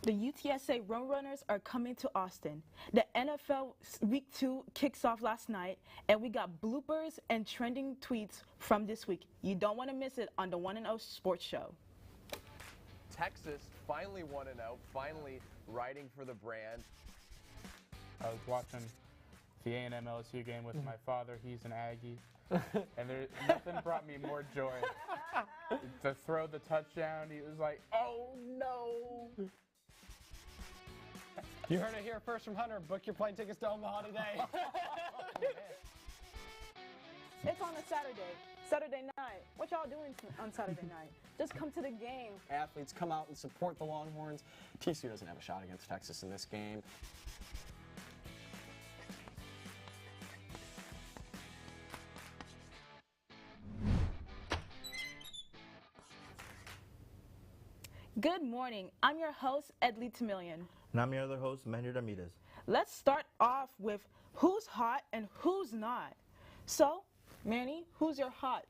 The UTSA Roadrunners are coming to Austin. The NFL Week 2 kicks off last night, and we got bloopers and trending tweets from this week. You don't want to miss it on the 1-0 Sports Show. Texas finally 1-0, finally riding for the brand. I was watching the A&M LSU game with my father. He's an Aggie. And nothing brought me more joy. To throw the touchdown, he was like, oh no! You heard it here first from Hunter. Book your plane tickets to Omaha today. It's on a Saturday night. What y'all doing on Saturday night? Just come to the game. Athletes come out and support the Longhorns. TCU doesn't have a shot against Texas in this game. Good morning. I'm your host, Edly Termilien. And I'm your other host, Manny Ramirez. Let's start off with who's hot and who's not. So, Manny, who's your hot?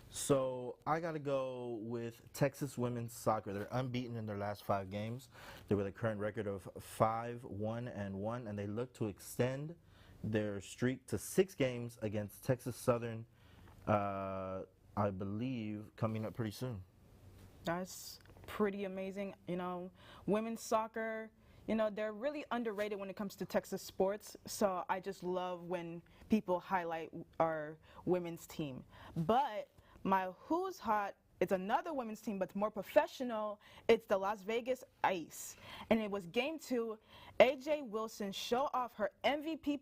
So I got to go with Texas women's soccer. They're unbeaten in their last 5 games. They're with a current record of 5-1-1, and they look to extend their streak to 6 games against Texas Southern, I believe, coming up pretty soon. That's pretty amazing. You know, women's soccer, you know, they're really underrated when it comes to Texas sports. So I just love when people highlight our women's team. But my who's hot, it's another women's team, but it's more professional. It's the Las Vegas Ice. And it was game 2. AJ Wilson showed off her MVP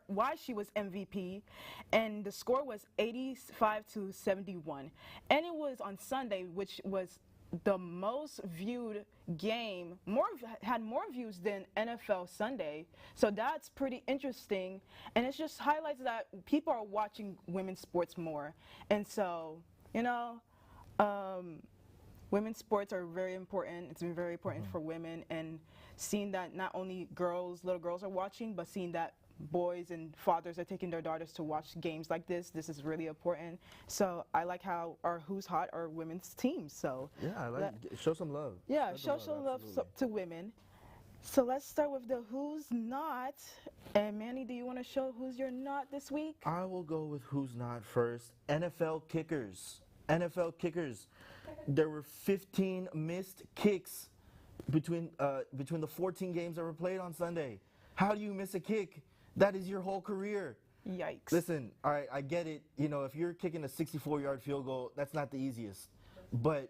why she was MVP, and the score was 85-71. And it was on Sunday, which was the most viewed game, had more views than NFL Sunday. So that's pretty interesting, and it just highlights that people are watching women's sports more. And so, you know, women's sports are very important. It's been very important for women, and seeing that not only little girls are watching, but seeing that boys and fathers are taking their daughters to watch games like this is really important. So I like how our who's hot are women's teams. So yeah, I like show some love. Yeah, show some love to women. So let's start with the who's not. And Manny, do you want to show who's your not this week? I will go with who's not first. NFL kickers. NFL kickers. There were 15 missed kicks between the 14 games that were played on Sunday. How do you miss a kick? That is your whole career. Yikes. Listen, all right, I get it. You know, if you're kicking a 64-yard field goal, that's not the easiest. But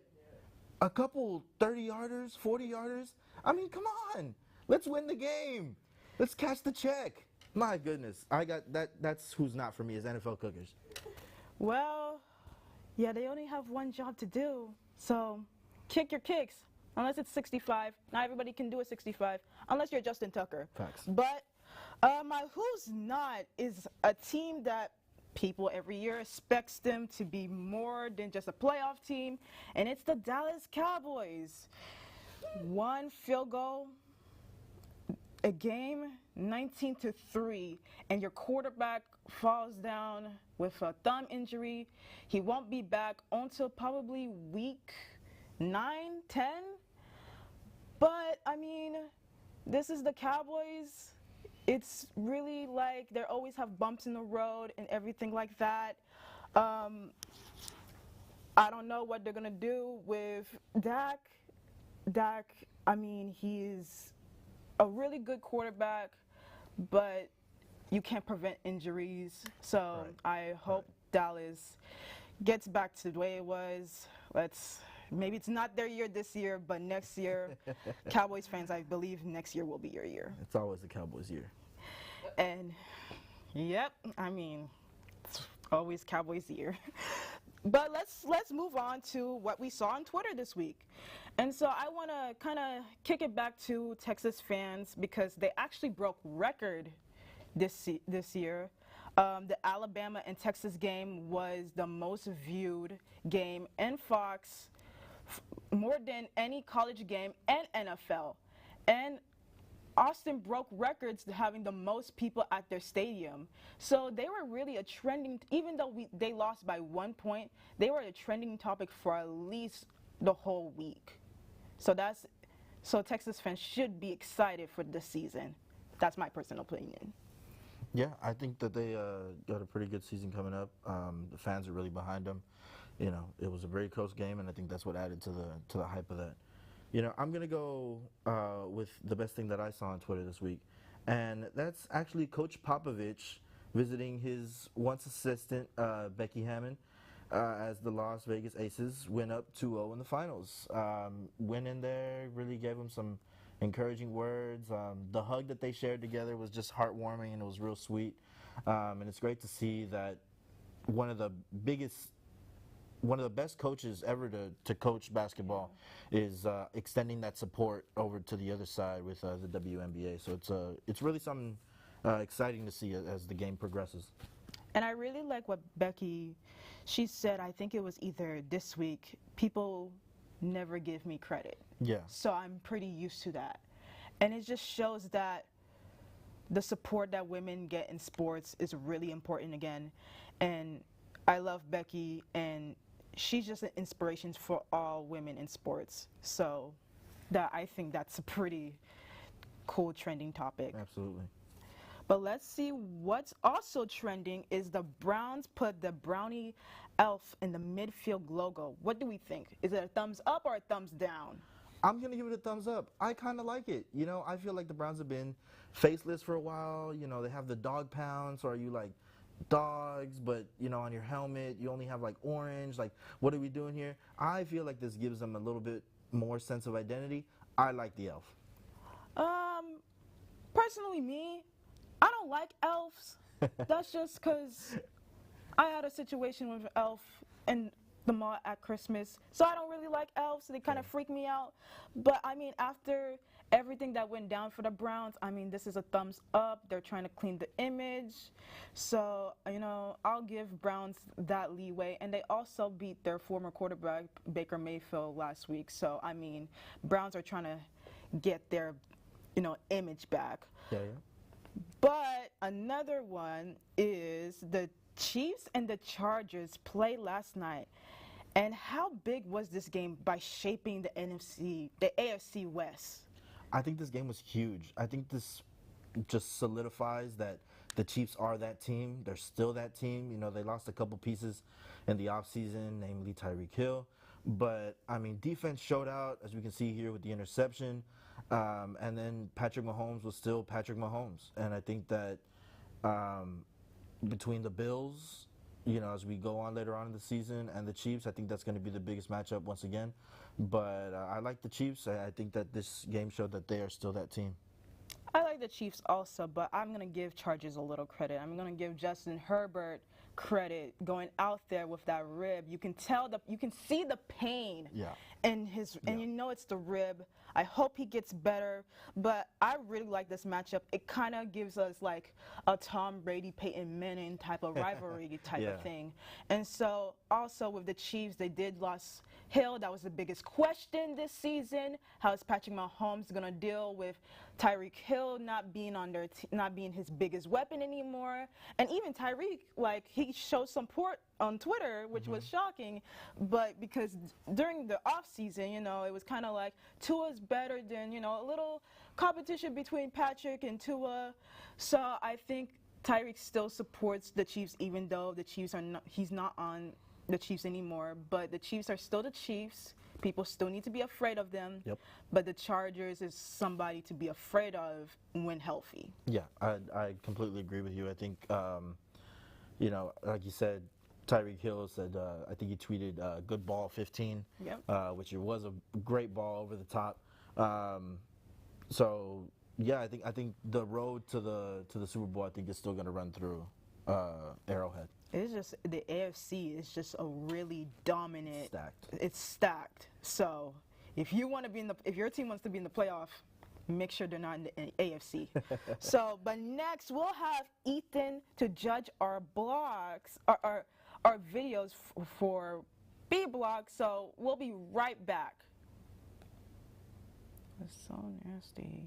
a couple 30-yarders, 40-yarders, I mean, come on. Let's win the game. Let's cash the check. My goodness. I got that. That's who's not for me is NFL cookers. Well, yeah, they only have one job to do. So kick your kicks. Unless it's 65. Not everybody can do a 65. Unless you're Justin Tucker. Facts. But my who's not is a team that people every year expects them to be more than just a playoff team, and it's the Dallas Cowboys. 1 field goal a game, 19-3, and your quarterback falls down with a thumb injury. He won't be back until probably week 9, 10. But I mean, this is the Cowboys. It's really like they always have bumps in the road and everything like that. I don't know what they're going to do with Dak. Dak, I mean, he's a really good quarterback, but you can't prevent injuries. So I hope Dallas gets back to the way it was. Maybe it's not their year this year, but next year, Cowboys fans, I believe next year will be your year. It's always the Cowboys' year. And, yep, I mean, it's always Cowboys' year. But let's move on to what we saw on Twitter this week. And so I want to kind of kick it back to Texas fans because they actually broke record this year. The Alabama and Texas game was the most viewed game in Fox, more than any college game and NFL. And Austin broke records having the most people at their stadium. So they were really a trending, even though they lost by 1 point, they were a trending topic for at least the whole week. So that's So Texas fans should be excited for this season. That's my personal opinion. Yeah, I think that they got a pretty good season coming up. The fans are really behind them. You know, it was a very close game, and I think that's what added to the hype of that. You know, I'm gonna go with the best thing that I saw on Twitter this week, and that's actually Coach Popovich visiting his once assistant Becky Hammond as the Las Vegas Aces went up 2-0 in the finals. Went in there, really gave them some encouraging words. The hug that they shared together was just heartwarming, and it was real sweet. And it's great to see that one of the best coaches ever to coach basketball is extending that support over to the other side with the WNBA. So it's really something exciting to see as the game progresses. And I really like what she said, I think it was either this week, people never give me credit. Yeah. So I'm pretty used to that. And it just shows that the support that women get in sports is really important again. And I love Becky, and she's just an inspiration for all women in sports. So I think that's a pretty cool trending topic. Absolutely. But let's see what's also trending is the Browns put the brownie elf in the midfield logo. What do we think? Is it a thumbs up or a thumbs down? I'm going to give it a thumbs up. I kind of like it. You know, I feel like the Browns have been faceless for a while. You know, they have the dog pound, so are you like dogs, but, you know, on your helmet, you only have like orange. Like, what are we doing here? I feel like this gives them a little bit more sense of identity. I like the elf. Personally, me, I don't like elves. That's just because I had a situation with an elf in the mall at Christmas, so I don't really like elves. They kind of freak me out. But I mean, after everything that went down for the Browns, I mean, this is a thumbs up. They're trying to clean the image. So, you know, I'll give Browns that leeway. And they also beat their former quarterback, Baker Mayfield, last week. So, I mean, Browns are trying to get their, you know, image back. Yeah. But another one is the Chiefs and the Chargers played last night. And how big was this game by shaping the AFC West? I think this game was huge. I think this just solidifies that the Chiefs are that team. They're still that team. You know, they lost a couple pieces in the offseason, namely Tyreek Hill. But, I mean, defense showed out, as we can see here with the interception. And then Patrick Mahomes was still Patrick Mahomes. And I think that between the Bills, you know, as we go on later on in the season, and the Chiefs, I think that's going to be the biggest matchup once again. But I like the Chiefs. I think that this game showed that they are still that team. I like the Chiefs also, but I'm going to give Chargers a little credit. I'm going to give Justin Herbert credit going out there with that rib. You can see the pain in his, and you know it's the rib. I hope he gets better, but I really like this matchup. It kind of gives us like a Tom Brady, Peyton Manning type of rivalry type of thing. And so also with the Chiefs, they did lose Hill. That was the biggest question this season. How is Patrick Mahomes going to deal with Tyreek Hill not being not being his biggest weapon anymore? And even Tyreek, like, he showed support on Twitter, which was shocking, but because during the off season, you know, it was kind of like Tua's better than, you know, a little competition between Patrick and Tua. So I think Tyreek still supports the Chiefs, even though the Chiefs he's not on the Chiefs anymore, but the Chiefs are still the Chiefs. People still need to be afraid of them. Yep. But the Chargers is somebody to be afraid of when healthy. Yeah, I completely agree with you. I think, you know, like you said, Tyreek Hill said, I think he tweeted, good ball 15, which it was a great ball over the top. So, yeah, I think the road to the Super Bowl, I think, is still going to run through Arrowhead. It's just the AFC is just a really dominant. Stacked. It's stacked. So if you want to be if your team wants to be in the playoff, make sure they're not in the AFC. So, but next we'll have Ethan to judge our blogs, our videos for B Blog. So we'll be right back. It's so nasty.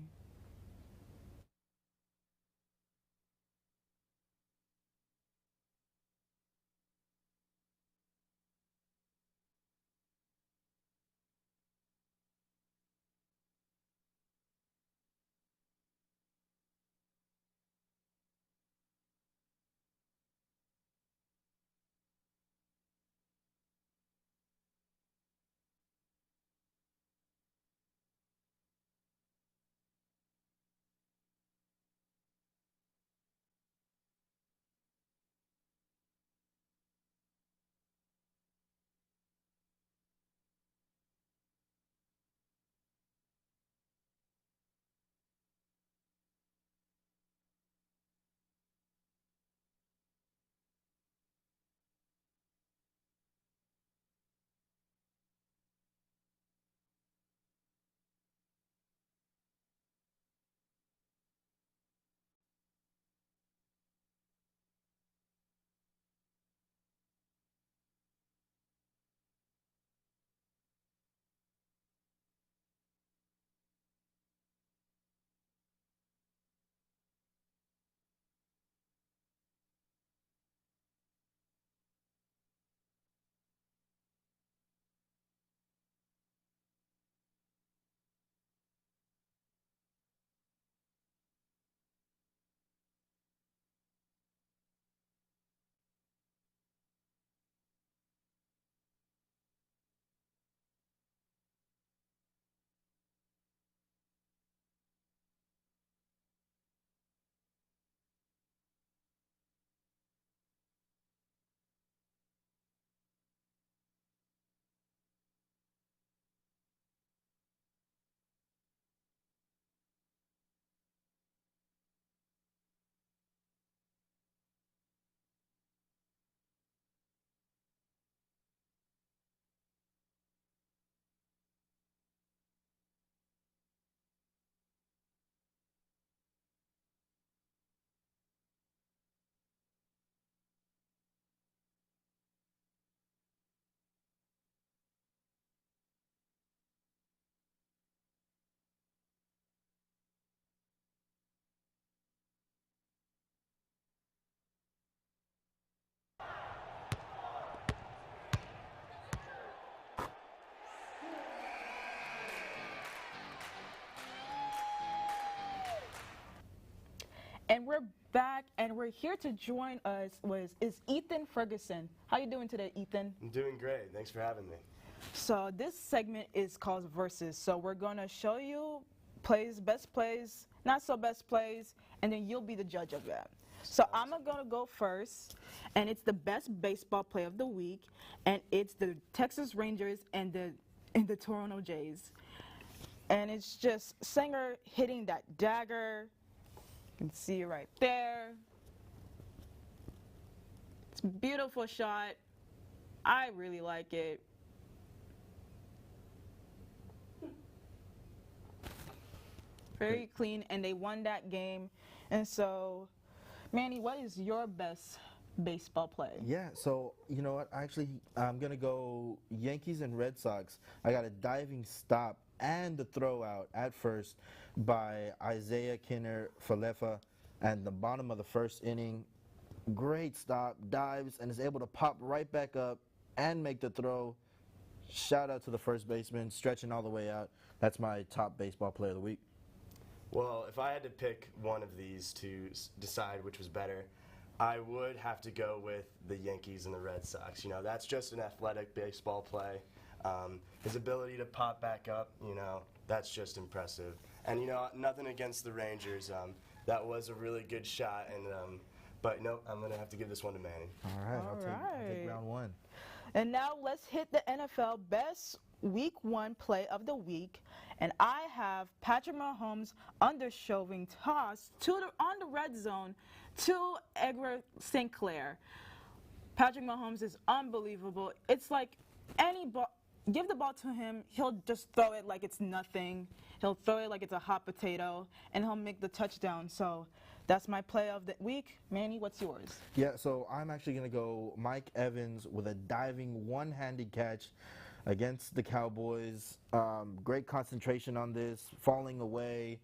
And we're back, and we're here to join us is Ethan Ferguson. How you doing today, Ethan? I'm doing great. Thanks for having me. So this segment is called Versus. So we're going to show you plays, best plays, not so best plays, and then you'll be the judge of that. So I'm going to go first, and it's the best baseball play of the week, and it's the Texas Rangers and the Toronto Jays. And it's just Singer hitting that dagger. You can see it right there. It's a beautiful shot. I really like it. Very clean, and they won that game. And so, Manny, what is your best baseball play? Yeah, so you know what? I'm going to go Yankees and Red Sox. I got a diving stop and the throw out at first by Isaiah Kinner Falefa and the bottom of the first inning. Great stop, dives, and is able to pop right back up and make the throw. Shout out to the first baseman, stretching all the way out. That's my top baseball player of the week. Well, if I had to pick one of these to decide which was better, I would have to go with the Yankees and the Red Sox. You know, that's just an athletic baseball play. His ability to pop back up, you know, that's just impressive. And, you know, nothing against the Rangers. That was a really good shot. But, no, I'm going to have to give this one to Manny. All right, I'll take round one. And now let's hit the NFL best Week 1 play of the week. And I have Patrick Mahomes undershoving toss on the red zone to Edward St. Clair. Patrick Mahomes is unbelievable. It's like any ball, give the ball to him, he'll just throw it like it's nothing. He'll throw it like it's a hot potato, and he'll make the touchdown. So that's my play of the week. Manny, what's yours? Yeah, so I'm actually going to go Mike Evans with a diving one-handed catch against the Cowboys. Great concentration on this, falling away.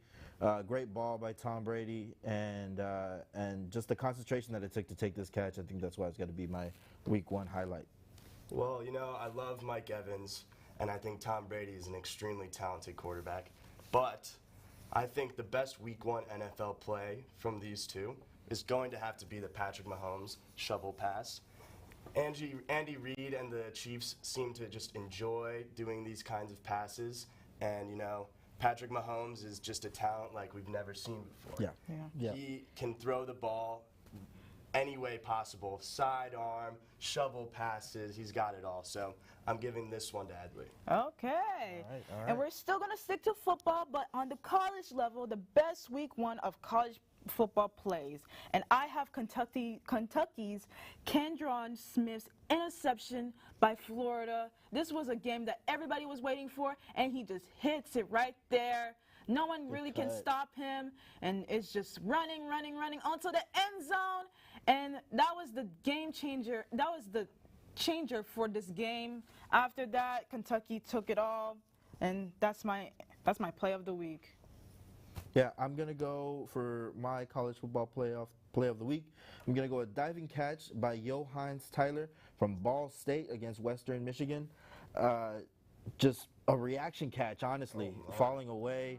Great ball by Tom Brady, and just the concentration that it took to take this catch. I think that's why it's got to be my Week 1 highlight. Well, you know, I love Mike Evans, and I think Tom Brady is an extremely talented quarterback. But I think the best Week 1 NFL play from these two is going to have to be the Patrick Mahomes shovel pass. Andy Reid and the Chiefs seem to just enjoy doing these kinds of passes, and, you know, Patrick Mahomes is just a talent like we've never seen before. Yeah. He can throw the ball any way possible, sidearm, shovel passes, he's got it all. So I'm giving this one to Edly. Okay. All right. And we're still going to stick to football, but on the college level, the best Week 1 of college football plays. And I have Kentucky's Kendron Smith's interception by Florida. This was a game that everybody was waiting for, and he just hits it right there. No one really can stop him, and it's just running onto the end zone. And that was the game changer. That was the changer for this game. After that, Kentucky took it all, and that's my play of the week. Yeah, I'm going to go for my college football play of the week. I'm going to go a diving catch by Johannes Tyler from Ball State against Western Michigan. Just a reaction catch, honestly, falling away.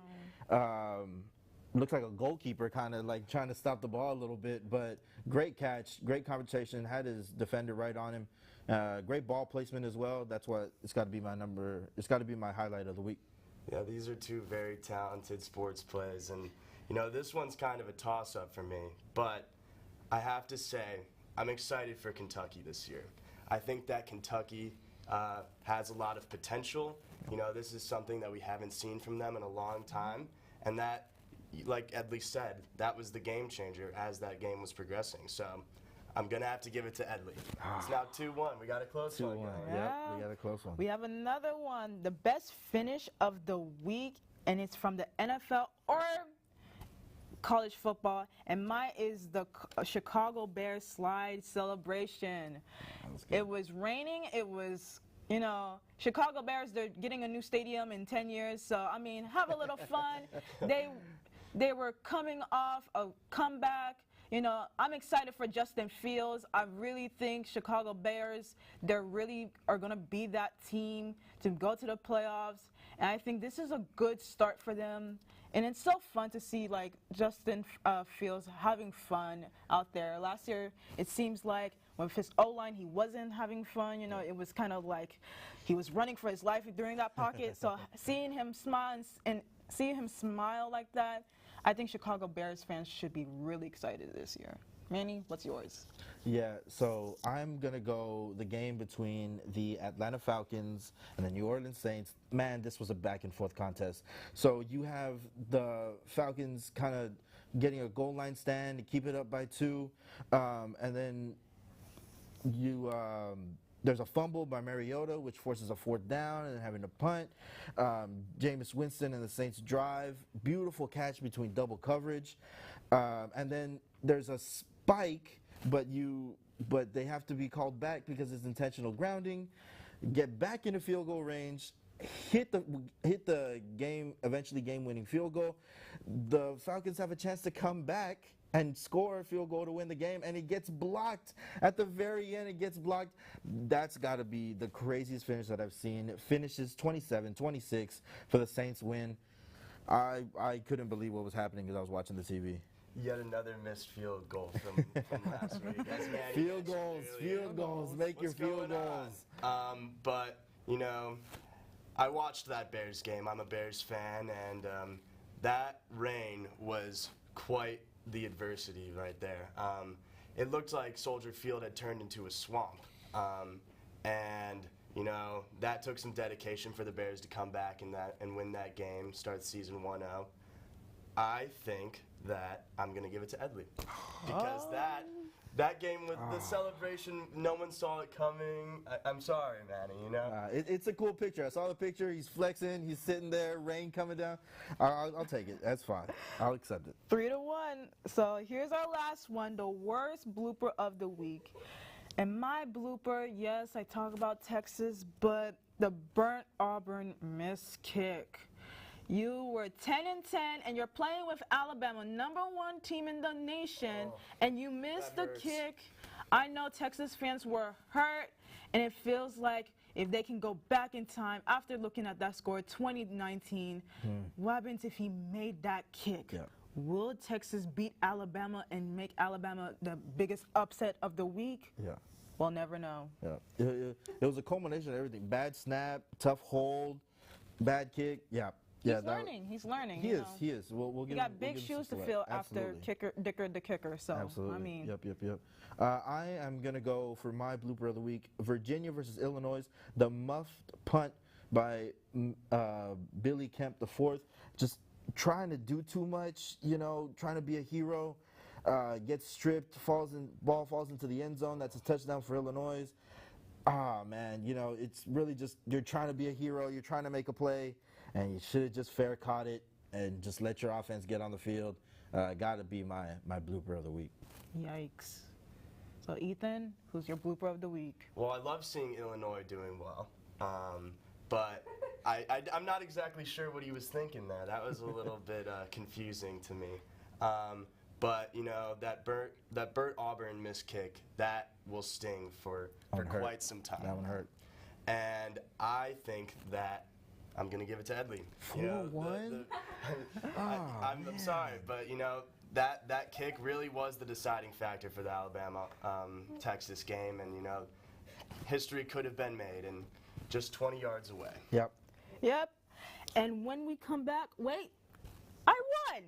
Looks like a goalkeeper kind of like trying to stop the ball a little bit, but great catch, great conversation, had his defender right on him. Great ball placement as well. That's what it's got to be my highlight of the week. Yeah, these are two very talented sports plays, and you know, this one's kind of a toss-up for me, but I have to say I'm excited for Kentucky this year. I think that Kentucky has a lot of potential. You know, this is something that we haven't seen from them in a long time, and that, like Edly said, that was the game changer as that game was progressing. So I'm going to have to give it to Edly. It's now 2-1. We got a close one. 2-1. Guys. Yep, we got a close one. We have another one, the best finish of the week, and it's from the NFL or college football, and mine is the Chicago Bears slide celebration. It was raining. It was, you know, Chicago Bears, they're getting a new stadium in 10 years, so, I mean, have a little fun. They were coming off a comeback. You know, I'm excited for Justin Fields. I really think Chicago Bears, they really are going to be that team to go to the playoffs. And I think this is a good start for them. And it's so fun to see like Justin Fields having fun out there. Last year, it seems like with his O-line, he wasn't having fun. You know, it was kind of like he was running for his life during that pocket. So seeing him smile and seeing him smile like that, I think Chicago Bears fans should be really excited this year. Manny, what's yours? Yeah, so I'm going to go the game between the Atlanta Falcons and the New Orleans Saints. Man, this was a back and forth contest. So you have the Falcons kind of getting a goal line stand to keep it up by 2. And then there's a fumble by Mariota, which forces a 4th down and having to punt. Jameis Winston and the Saints drive. Beautiful catch between double coverage. And then there's a spike, but they have to be called back because it's intentional grounding. Get back into field goal range, hit the eventually game-winning field goal. The Falcons have a chance to come back and score a field goal to win the game, and it gets blocked at the very end. It gets blocked. That's got to be the craziest finish that I've seen. It finishes 27-26 for the Saints win. I couldn't believe what was happening because I was watching the TV. Yet another missed field goal from last week. That's Manny. Field goals, make your field goals. But, you know, I watched that Bears game. I'm a Bears fan, and that rain was quite the adversity right there. It looked like Soldier Field had turned into a swamp. And, you know, that took some dedication for the Bears to come back and win that game, start the season 1-0. I think that I'm going to give it to Edly. Because that game with the celebration, no one saw it coming. I'm sorry, Manny, you know? It's a cool picture. I saw the picture. He's flexing. He's sitting there, rain coming down. I'll take it. That's fine. I'll accept it. 3-1. So here's our last one, the worst blooper of the week. And my blooper, yes, I talk about Texas, but the burnt Auburn missed kick. You were 10-10, and you're playing with Alabama, #1 team in the nation, and you missed the kick. I know Texas fans were hurt, and it feels like if they can go back in time after looking at that score, 2019, what happens if he made that kick? Yeah. Will Texas beat Alabama and make Alabama the biggest upset of the week? Yeah. We'll never know. Yeah. It was a culmination of everything. Bad snap, tough hold, bad kick. Yeah. He's learning. He's learning. He is. We'll He give got him, big shoes to fill after Dicker the kicker. So Absolutely. I mean, Yep. I am gonna go for my blooper of the week: Virginia versus Illinois. The muffed punt by Billy Kemp IV. Just trying to do too much. You know, trying to be a hero. Gets stripped. Ball falls into the end zone. That's a touchdown for Illinois. Man, you know, it's really just you're trying to be a hero. You're trying to make a play. And you should have just fair caught it and just let your offense get on the field. Got to be my blooper of the week. yikes. So Ethan, who's your blooper of the week? Well, I love seeing Illinois doing well. But I'm not exactly sure what he was thinking there. That was a little bit confusing to me. But, you know, that Burt Auburn missed kick, that will sting for quite some time. That one hurt. And I think that I'm going to give it to Edly. 4-1? I'm sorry, but, you know, that kick really was the deciding factor for the Alabama-Texas game. And, you know, history could have been made and just 20 yards away. Yep. And when we come back, wait, I won.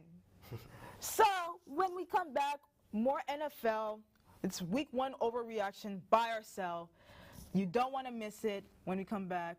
So when we come back, more NFL. It's week 1 overreaction, buy or sell. You don't want to miss it when we come back.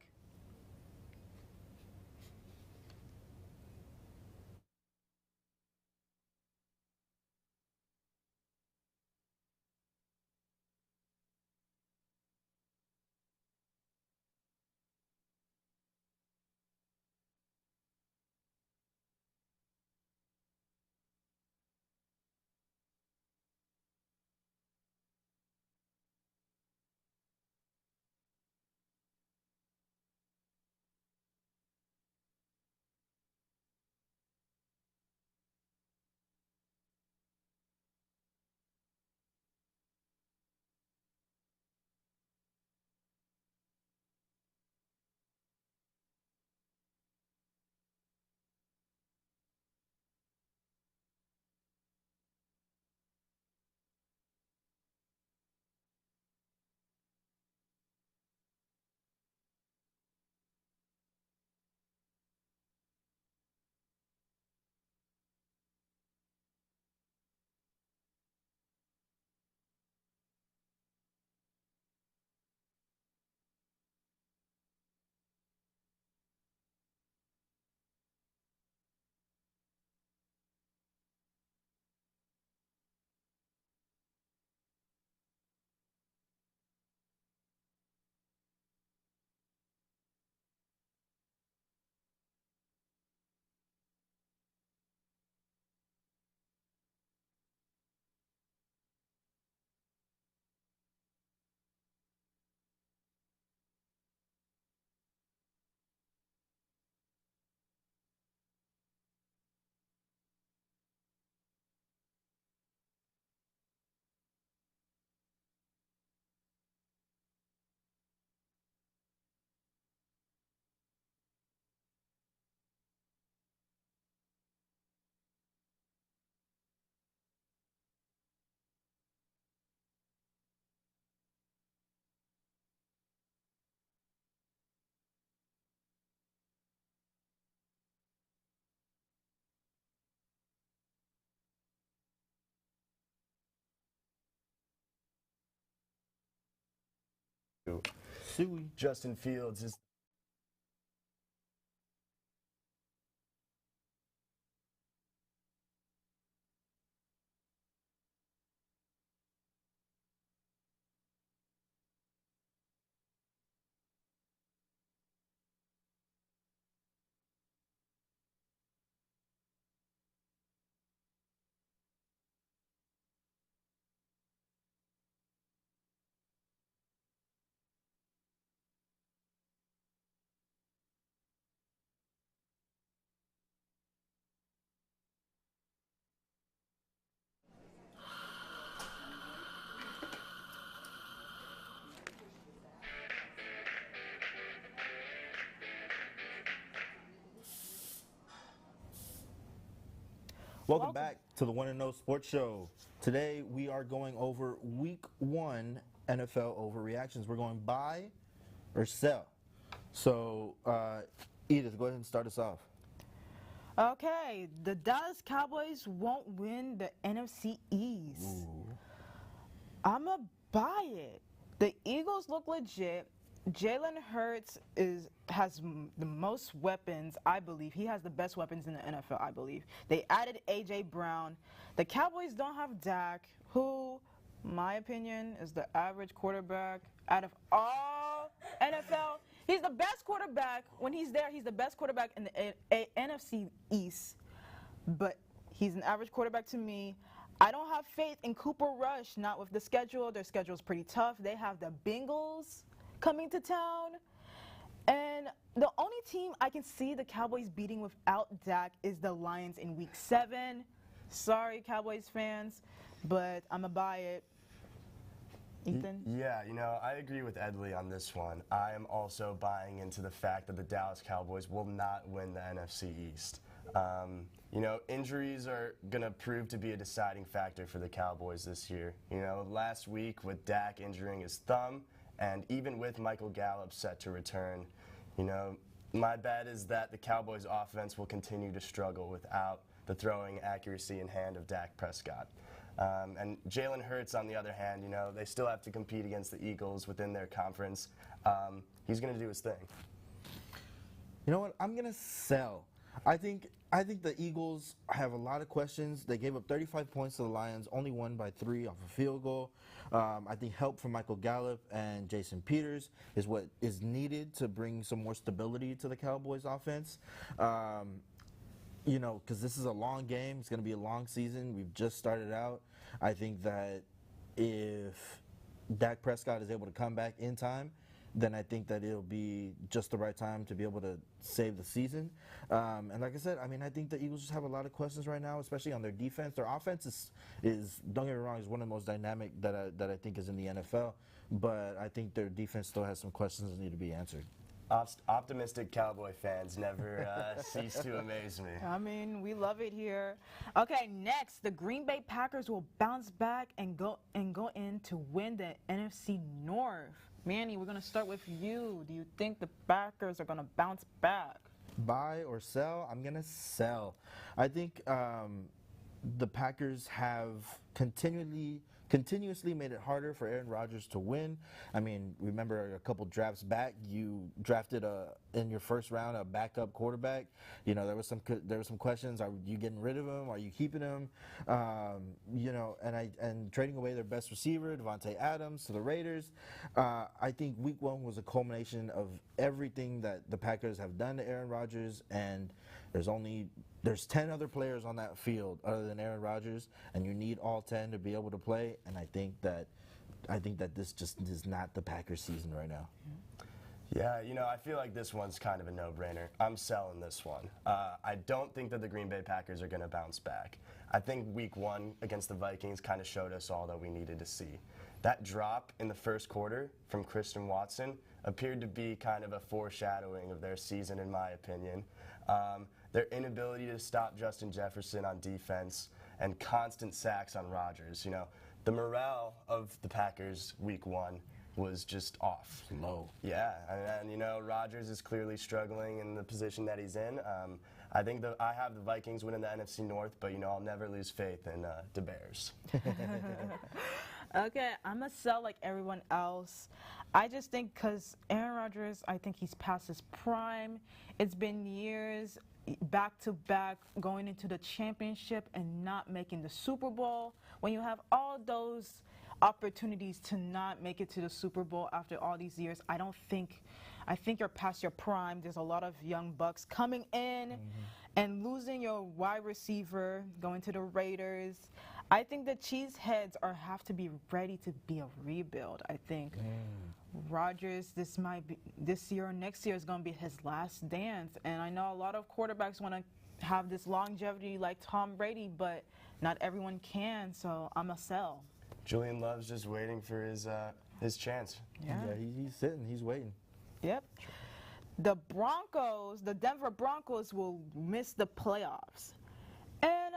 Suey. Justin Fields is Welcome back to the One and No Sports Show. Today we are going over Week 1 NFL overreactions. We're going buy or sell. So, Edith, go ahead and start us off. Okay, the Dallas Cowboys won't win the NFC East. I'ma buy it. The Eagles look legit. Jalen Hurts has the most weapons, I believe. He has the best weapons in the NFL, I believe. They added A.J. Brown. The Cowboys don't have Dak, who, my opinion, is the average quarterback out of all NFL. He's the best quarterback. When he's there, he's the best quarterback in the NFC East. But he's an average quarterback to me. I don't have faith in Cooper Rush, not with the schedule. Their schedule's pretty tough. They have the Bengals coming to town. And the only team I can see the Cowboys beating without Dak is the Lions in Week 7. Sorry, Cowboys fans, but I'm going to buy it. Ethan? Yeah, I agree with Edly on this one. I am also buying into the fact that the Dallas Cowboys will not win the NFC East. Injuries are going to prove to be a deciding factor for the Cowboys this year. Last week with Dak injuring his thumb, and even with Michael Gallup set to return, my bet is that the Cowboys' offense will continue to struggle without the throwing accuracy and hand of Dak Prescott. And Jalen Hurts, on the other hand, they still have to compete against the Eagles within their conference. He's going to do his thing. You know what? I'm going to sell. I think the Eagles have a lot of questions. They gave up 35 points to the Lions, only won by 3 off a field goal. I think help from Michael Gallup and Jason Peters is what is needed to bring some more stability to the Cowboys offense. Because this is a long game. It's going to be a long season. We've just started out. I think that if Dak Prescott is able to come back in time, then I think that it'll be just the right time to be able to save the season. And like I said, I think the Eagles just have a lot of questions right now, especially on their defense. Their offense is don't get me wrong, is one of the most dynamic that I think is in the NFL. But I think their defense still has some questions that need to be answered. Optimistic Cowboy fans never cease to amaze me. We love it here. Okay, next, the Green Bay Packers will bounce back and go in to win the NFC North. Manny, we're going to start with you. Do you think the Packers are going to bounce back? Buy or sell? I'm going to sell. I think the Packers have continuously made it harder for Aaron Rodgers to win. Remember a couple drafts back, you drafted in your first round a backup quarterback. There was some questions. Are you getting rid of him? Are you keeping him? And trading away their best receiver, Devontae Adams, to the Raiders. I think Week 1 was a culmination of everything that the Packers have done to Aaron Rodgers, and there's 10 other players on that field other than Aaron Rodgers, and you need all 10 to be able to play. And I think that this just is not the Packers season right now. Yeah, I feel like this one's kind of a no-brainer. I'm selling this one. I don't think that the Green Bay Packers are going to bounce back. I think Week 1 against the Vikings kind of showed us all that we needed to see. That drop in the first quarter from Christian Watson appeared to be kind of a foreshadowing of their season, in my opinion. Their inability to stop Justin Jefferson on defense and constant sacks on Rodgers. The morale of the Packers Week 1 was just off. Low. Yeah, and Rodgers is clearly struggling in the position that he's in. I think I have the Vikings winning the NFC North, but I'll never lose faith in the Bears. Okay, I'm gonna sell like everyone else. I just think because Aaron Rodgers, I think he's past his prime. It's been years back to back going into the championship and not making the Super Bowl. When you have all those opportunities to not make it to the Super Bowl after all these years, I think you're past your prime. There's a lot of young bucks coming in and losing your wide receiver, going to the Raiders. I think the Cheeseheads have to be ready to be a rebuild. I think Rodgers, this year or next year is going to be his last dance. And I know a lot of quarterbacks want to have this longevity like Tom Brady, but not everyone can. So I'm a sell. Julian Love's just waiting for his chance. Yeah, he's sitting, he's waiting. Yep. The Denver Broncos will miss the playoffs. And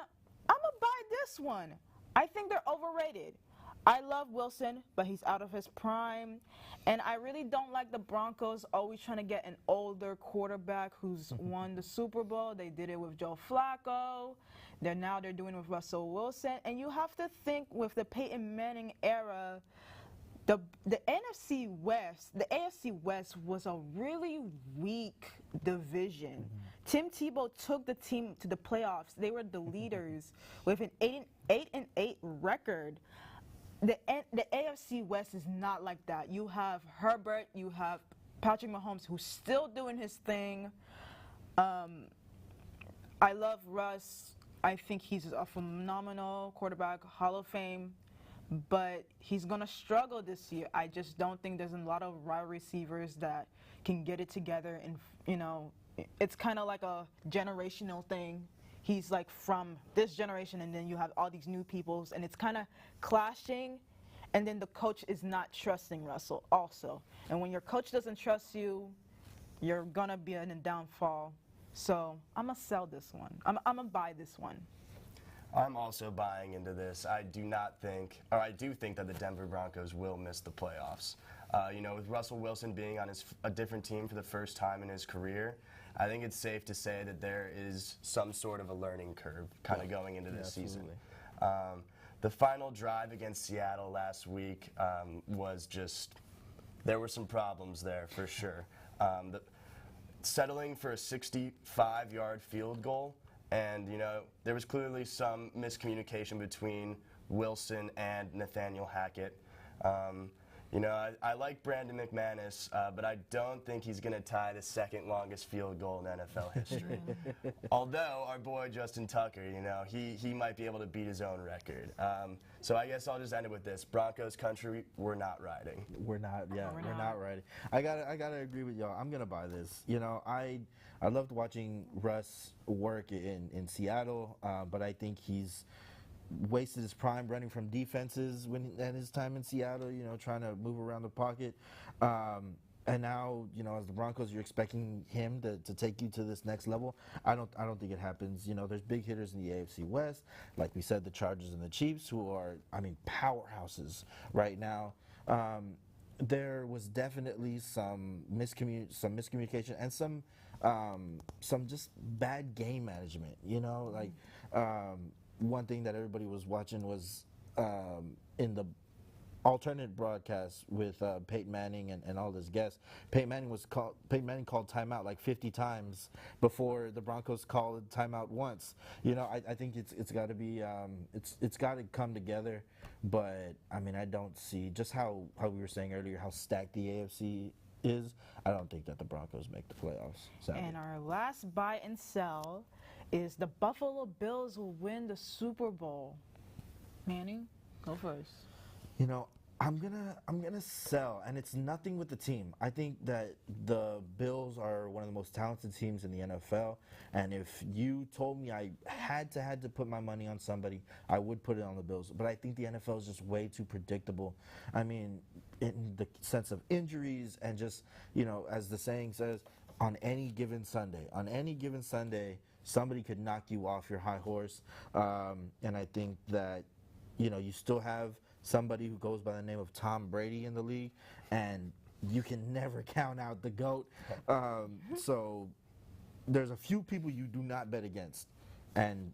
I'm going to buy this one. I think they're overrated. I love Wilson, but he's out of his prime. And I really don't like the Broncos always trying to get an older quarterback who's won the Super Bowl. They did it with Joe Flacco. They're doing it with Russell Wilson. And you have to think with the Peyton Manning era, the NFC West, the AFC West was a really weak division. Tim Tebow took the team to the playoffs. They were the leaders with an 8-8 record. The AFC West is not like that. You have Herbert, you have Patrick Mahomes, who's still doing his thing. I love Russ. I think he's a phenomenal quarterback, Hall of Fame. But he's going to struggle this year. I just don't think there's a lot of wide receivers that can get it together. And, it's kind of like a generational thing. He's like from this generation, and then you have all these new peoples, and it's kind of clashing. And then the coach is not trusting Russell also. And when your coach doesn't trust you, you're going to be in a downfall. So I'm going to sell this one. I'm going to buy this one. I'm also buying into this. I do think that the Denver Broncos will miss the playoffs. With Russell Wilson being on a different team for the first time in his career, I think it's safe to say that there is some sort of a learning curve kind of going into this season. The final drive against Seattle last week there were some problems there for sure. Settling for a 65-yard field goal, and, there was clearly some miscommunication between Wilson and Nathaniel Hackett. I like Brandon McManus, but I don't think he's going to tie the second longest field goal in NFL history. Although our boy Justin Tucker, he might be able to beat his own record. So I guess I'll just end it with this. Broncos country, we're not riding. We're not riding. I gotta agree with y'all. I'm gonna buy this. I loved watching Russ work in Seattle, but I think he's wasted his prime running from defenses at his time in Seattle, trying to move around the pocket. And now, as the Broncos, you're expecting him to take you to this next level. I don't think it happens. There's big hitters in the AFC West, like we said, the Chargers and the Chiefs, who are, powerhouses right now. There was definitely some miscommunication and some just bad game management. One thing that everybody was watching was in the alternate broadcast with Peyton Manning and all his guests. Peyton Manning called timeout like 50 times before the Broncos called timeout once. I think it's got to be it's got to come together. But I don't see just how we were saying earlier how stacked the AFC is. I don't think that the Broncos make the playoffs. Sadly. And our last buy and sell is the Buffalo Bills will win the Super Bowl. Manny, go first. I'm gonna sell, and it's nothing with the team. I think that the Bills are one of the most talented teams in the NFL, and if you told me I had to put my money on somebody, I would put it on the Bills. But I think the NFL is just way too predictable. In the sense of injuries and just, as the saying says, on any given Sunday, somebody could knock you off your high horse. And I think that, you still have somebody who goes by the name of Tom Brady in the league, and you can never count out the GOAT. So there's a few people you do not bet against, and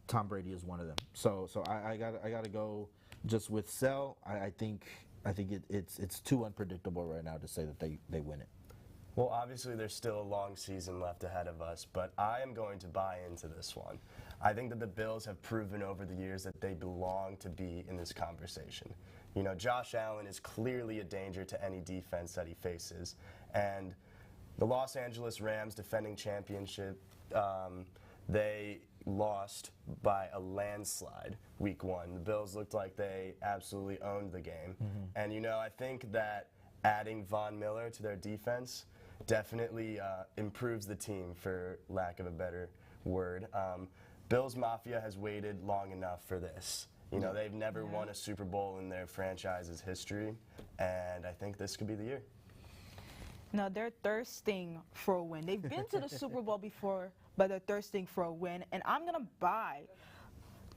Tom Brady is one of them. So I gotta go just with Sell, I think it's too unpredictable right now to say that they win it. Well, obviously there's still a long season left ahead of us, but I am going to buy into this one. I think that the Bills have proven over the years that they belong to be in this conversation. You know, Josh Allen is clearly a danger to any defense that he faces, and the Los Angeles Rams, defending championship, they lost by a landslide week 1. The Bills looked like they absolutely owned the game. And, you know, I think that adding Von Miller to their defense definitely improves the team, for lack of a better word. Bills Mafia has waited long enough for this. You know, they've never won a Super Bowl in their franchise's history, and I think this could be the year. No, they're thirsting for a win. They've been to the Super Bowl before, but they're thirsting for a win. And I'm going to buy.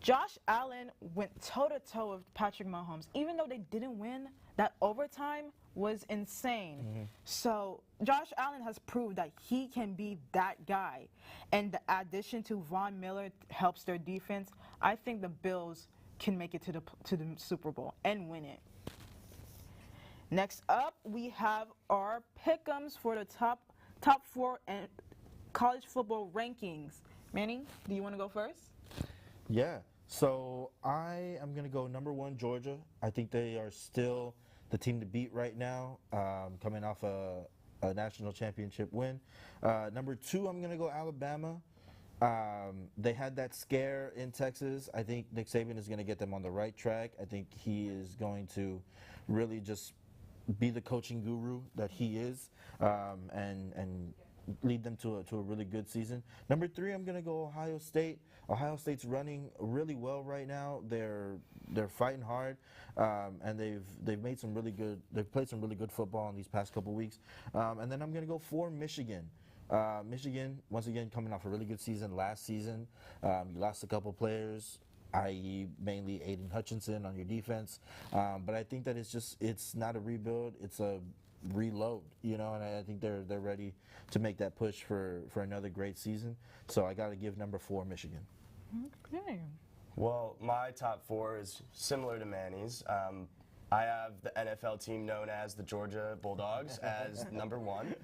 Josh Allen went toe-to-toe with Patrick Mahomes. Even though they didn't win, that overtime was insane. So Josh Allen has proved that he can be that guy. And the addition to Von Miller helps their defense. I think the Bills can make it to the Super Bowl and win it. Next up, we have our pick'ems for the top 4 and college football rankings. Manny, do you want to go first? Yeah. So I am going to go number 1, Georgia. I think they are still the team to beat right now, coming off a national championship win. Number 2, I'm going to go Alabama. They had that scare in Texas. I think Nick Saban is going to get them on the right track. I think he is going to really just be the coaching guru that he is, and lead them to a really good season. Number 3, I'm going to go Ohio State. Ohio State's running really well right now. They're fighting hard, and they've played some really good football in these past couple weeks. And then I'm going to go for Michigan. Michigan, once again, coming off a really good season last season. You lost a couple players, i.e. mainly Aiden Hutchinson on your defense. But I think that it's not a rebuild, it's a reload, you know, and I think they're ready to make that push for another great season. So I got to give number 4, Michigan. Okay. Well, my top 4 is similar to Manny's. I have the NFL team known as the Georgia Bulldogs as number 1.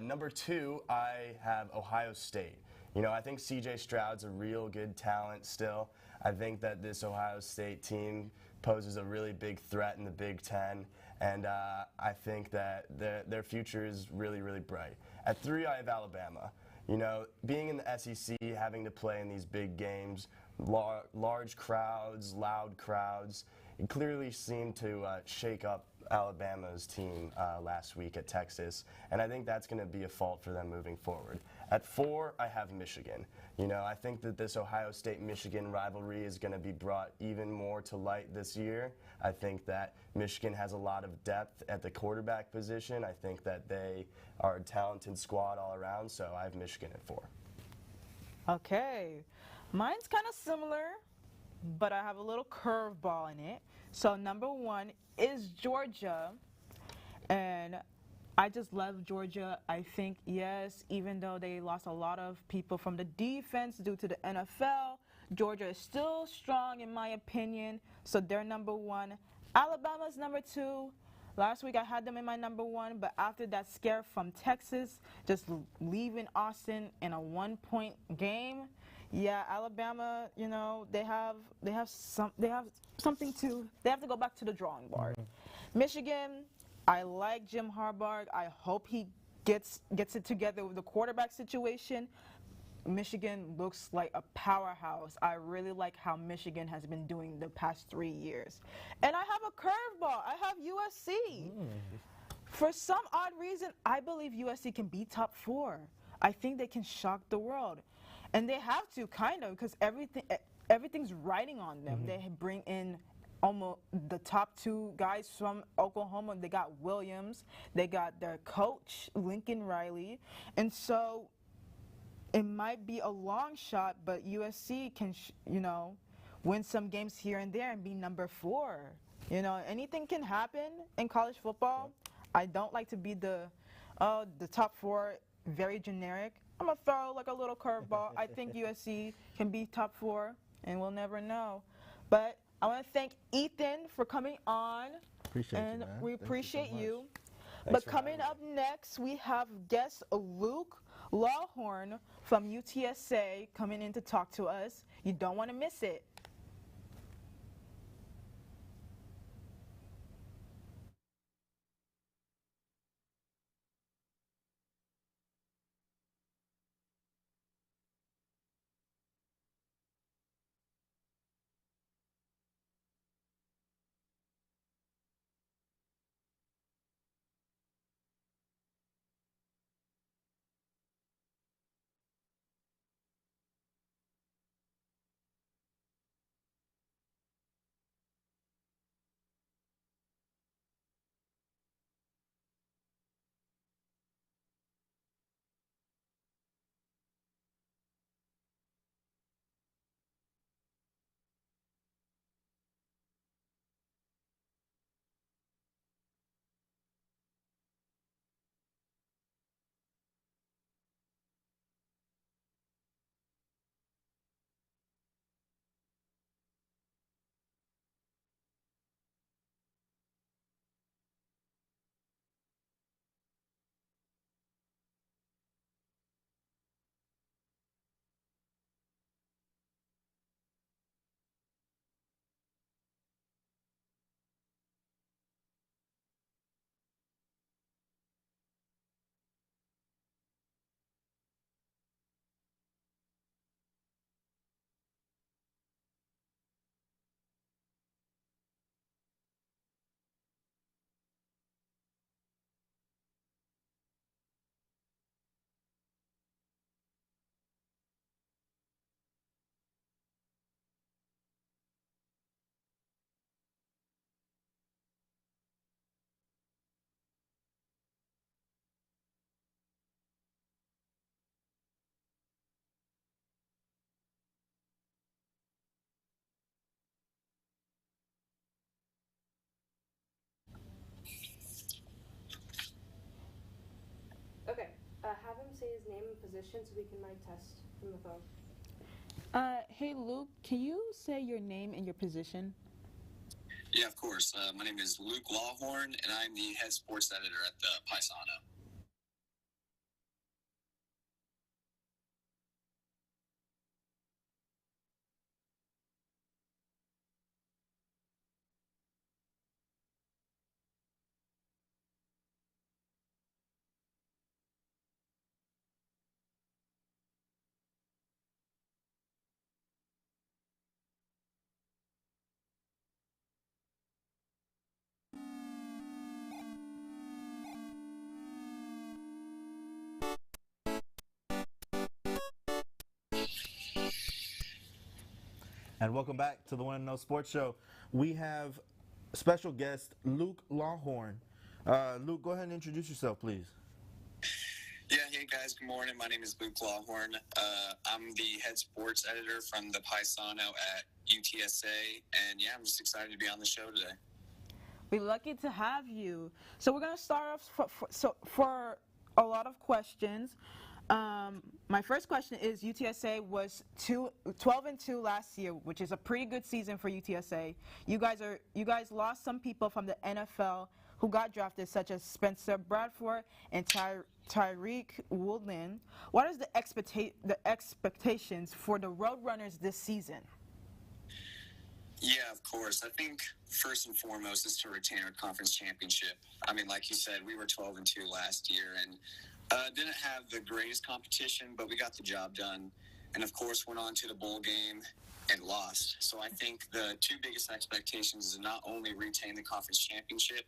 Number 2, I have Ohio State. You know, I think C.J. Stroud's a real good talent still. I think that this Ohio State team poses a really big threat in the Big Ten, and I think that their future is really, really bright. At 3, I have Alabama. You know, being in the SEC, having to play in these big games, large crowds, loud crowds, it clearly seemed to shake up Alabama's team last week at Texas, and I think that's going to be a fault for them moving forward. At 4, I have Michigan. You know, I think that this Ohio State-Michigan rivalry is going to be brought even more to light this year. I think that Michigan has a lot of depth at the quarterback position. I think that they are a talented squad all around, so I have Michigan at 4. Okay. Mine's kind of similar, but I have a little curveball in it. So number 1 is Georgia, and I just love Georgia. I think, yes, even though they lost a lot of people from the defense due to the NFL, Georgia is still strong in my opinion, so they're number 1. Alabama's number 2. Last week I had them in my number 1, but after that scare from Texas, just leaving Austin in a 1-point game, yeah, Alabama, you know, they have to go back to the drawing board. Michigan, I like Jim Harbaugh. I hope he gets it together with the quarterback situation. Michigan looks like a powerhouse. I really like how Michigan has been doing the past 3 years. And I have a curveball. I have USC. For some odd reason, I believe USC can be top 4. I think they can shock the world. And they have to, kind of, because everything's riding on them. They bring in almost the top 2 guys from Oklahoma. They got Williams. They got their coach, Lincoln Riley. And so it might be a long shot, but USC can, you know, win some games here and there and be number 4. You know, anything can happen in college football. I don't like to be the top 4, very generic. I'm going to throw like a little curveball. I think USC can be top 4, and we'll never know. But I want to thank Ethan for coming on. Appreciate and you, man. we Thank you so appreciate much. you. Thanks But for coming having up next, we have guest Luke Lawhorn from UTSA coming in to talk to us. You don't want to miss it. Okay, have him say his name and position so we can mic test from the phone. Hey, Luke, can you say your name and your position? Yeah, of course. My name is Luke Lawhorn, and I'm the head sports editor at the Paisano. And welcome back to the One and No Sports Show. We have special guest Luke Lawhorn. Luke, go ahead and introduce yourself, please. Yeah, hey guys, good morning. My name is Luke Lawhorn. I'm the head sports editor from the Paisano at UTSA, and yeah, I'm just excited to be on the show today. We're lucky to have you. So we're going to start off for a lot of questions. My first question is UTSA was 12-2 last year, which is a pretty good season for UTSA. You guys lost some people from the NFL who got drafted, such as Spencer Bradford and Tyreek Woodland. What is the expectations for the Roadrunners this season? Yeah, of course. I think first and foremost is to retain our conference championship. I mean, like you said, we were 12-2 last year and didn't have the greatest competition, but we got the job done. And of course, went on to the bowl game and lost. So I think the two biggest expectations is to not only retain the conference championship,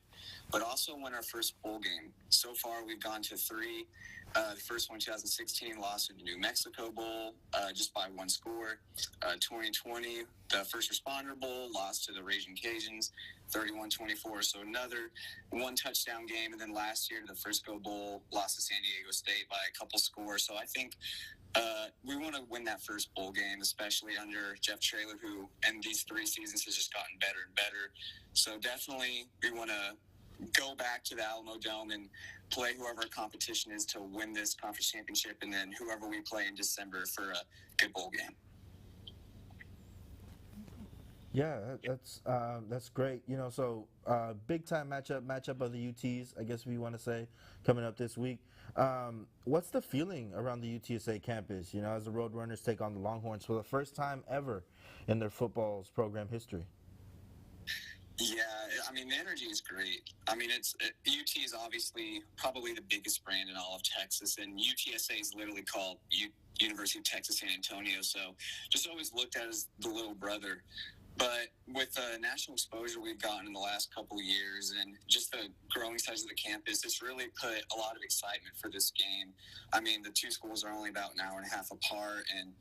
but also win our first bowl game. So far, we've gone to three. The first one, 2016, lost in the New Mexico Bowl just by one score. 2020, the First Responder Bowl, lost to the Raging Cajuns, 31-24. So another one touchdown game. And then last year, the Frisco Bowl, lost to San Diego State by a couple scores. So I think we want to win that first bowl game, especially under Jeff Traylor, who in these 3 seasons has just gotten better and better. So definitely we want to go back to the Alamo Dome and play whoever our competition is to win this conference championship, and then whoever we play in December for a good bowl game. Yeah, that's great. You know, so big time matchup of the UTs, I guess we want to say, coming up this week. What's the feeling around the UTSA campus? You know, as the Roadrunners take on the Longhorns for the first time ever in their football's program history. Yeah, I mean, the energy is great. I mean, UT is obviously probably the biggest brand in all of Texas, and UTSA is literally called University of Texas San Antonio, so just always looked at as the little brother. But with the national exposure we've gotten in the last couple of years and just the growing size of the campus, it's really put a lot of excitement for this game. I mean, the two schools are only about an hour and a half apart, and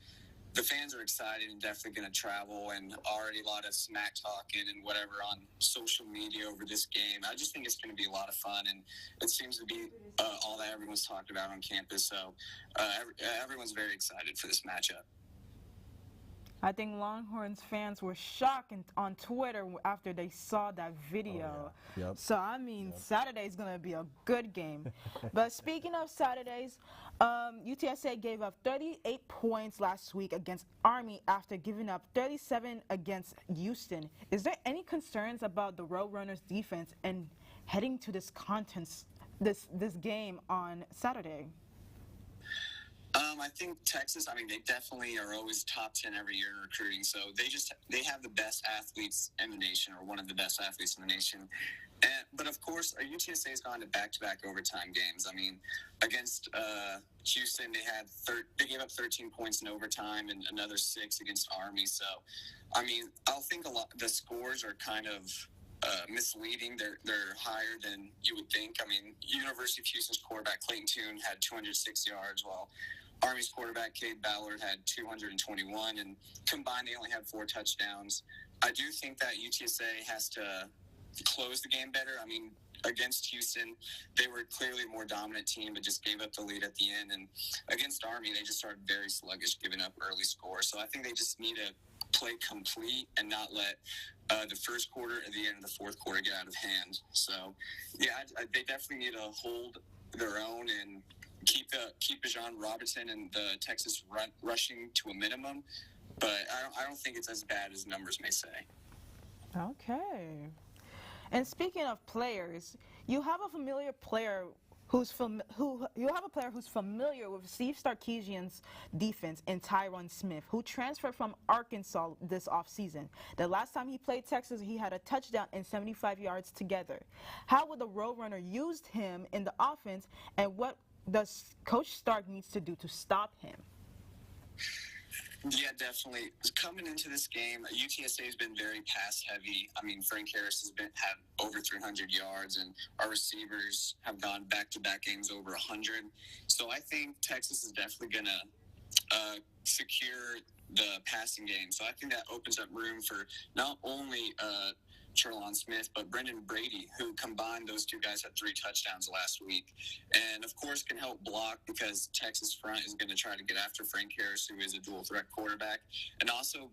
the fans are excited and definitely going to travel, and already a lot of smack talking and whatever on social media over this game. I just think it's going to be a lot of fun, and it seems to be all that everyone's talked about on campus. So everyone's very excited for this matchup. I think Longhorns fans were shocked on Twitter after they saw that video. Oh, yeah. Yep. So, I mean, Saturday's going to be a good game. But speaking of Saturdays, UTSA gave up 38 points last week against Army after giving up 37 against Houston. Is there any concerns about the Roadrunners defense and heading to this this game on Saturday? I think Texas, I mean, they definitely are always top 10 every year in recruiting. So they have the best athletes in the nation, or one of the best athletes in the nation. But of course, UTSA has gone to back-to-back overtime games. I mean, against Houston, they gave up 13 points in overtime and another 6 against Army. So, I mean, I'll think the scores are kind of misleading. They're higher than you would think. I mean, University of Houston's quarterback Clayton Tune had 206 yards, while Army's quarterback Cade Ballard had 221, and combined they only had 4 touchdowns. I do think that UTSA has to close the game better. I mean, against Houston, they were clearly a more dominant team, but just gave up the lead at the end. And against Army, they just started very sluggish, giving up early scores. So I think they just need to play complete and not let the first quarter and the end of the fourth quarter get out of hand. So, yeah, they definitely need to hold their own and keep Bijan Robinson and the Texas rushing to a minimum. But I don't think it's as bad as numbers may say. Okay. And speaking of players, you have a familiar player who's familiar with Steve Sarkisian's defense in Tyron Smith, who transferred from Arkansas this offseason. The last time he played Texas, he had a touchdown and 75 yards together. How would the Roadrunner use him in the offense, and what does Coach Stark needs to do to stop him? Yeah, definitely. Coming into this game, UTSA has been very pass heavy. I mean, Frank Harris had over 300 yards, and our receivers have gone back-to-back games over 100. So I think Texas is definitely going to secure the passing game. So I think that opens up room for not only Termilien Smith, but Brendan Brady, who combined those two guys had 3 touchdowns last week. And, of course, can help block because Texas front is going to try to get after Frank Harris, who is a dual-threat quarterback, and also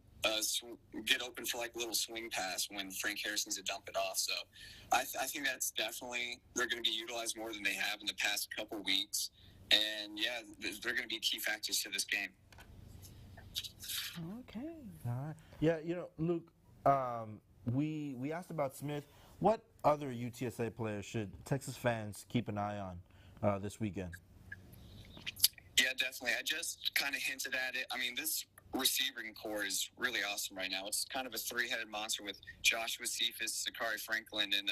get open for, like, a little swing pass when Frank Harris needs to dump it off. So I think that's definitely – they're going to be utilized more than they have in the past couple weeks. And, yeah, they're going to be key factors to this game. Okay. All right. Yeah, you know, Luke, we asked about Smith. What other UTSA players should Texas fans keep an eye on this weekend? Yeah, definitely. I just kind of hinted at it. I mean, this receiving core is really awesome right now. It's kind of a 3-headed monster with Joshua Cephas, Sakari Franklin, and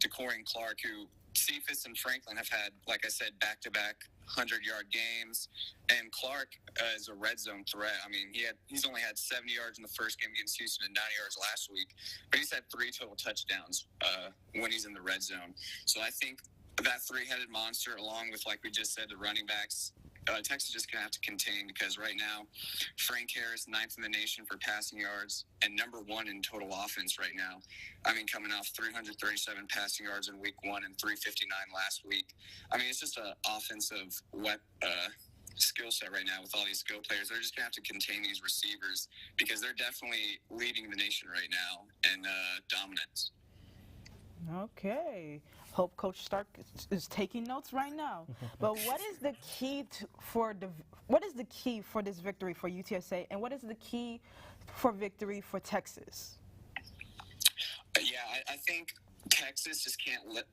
Decorian Clark, who Cephas and Franklin have had, like I said, back-to-back 100-yard games. And Clark is a red zone threat. I mean, he's only had 70 yards in the first game against Houston and 90 yards last week, but he's had 3 total touchdowns when he's in the red zone. So I think that 3-headed monster, along with, like we just said, the running backs, Texas is just going to have to contain, because right now, Frank Harris, 9th in the nation for passing yards and number 1 in total offense right now. I mean, coming off 337 passing yards in week 1 and 359 last week. I mean, it's just an offensive skill set right now with all these skill players. They're just going to have to contain these receivers, because they're definitely leading the nation right now in dominance. Okay. Hope Coach Stark is taking notes right now. But what is the key for this victory for UTSA, and what is the key for victory for Texas? Yeah, I think Texas just can't let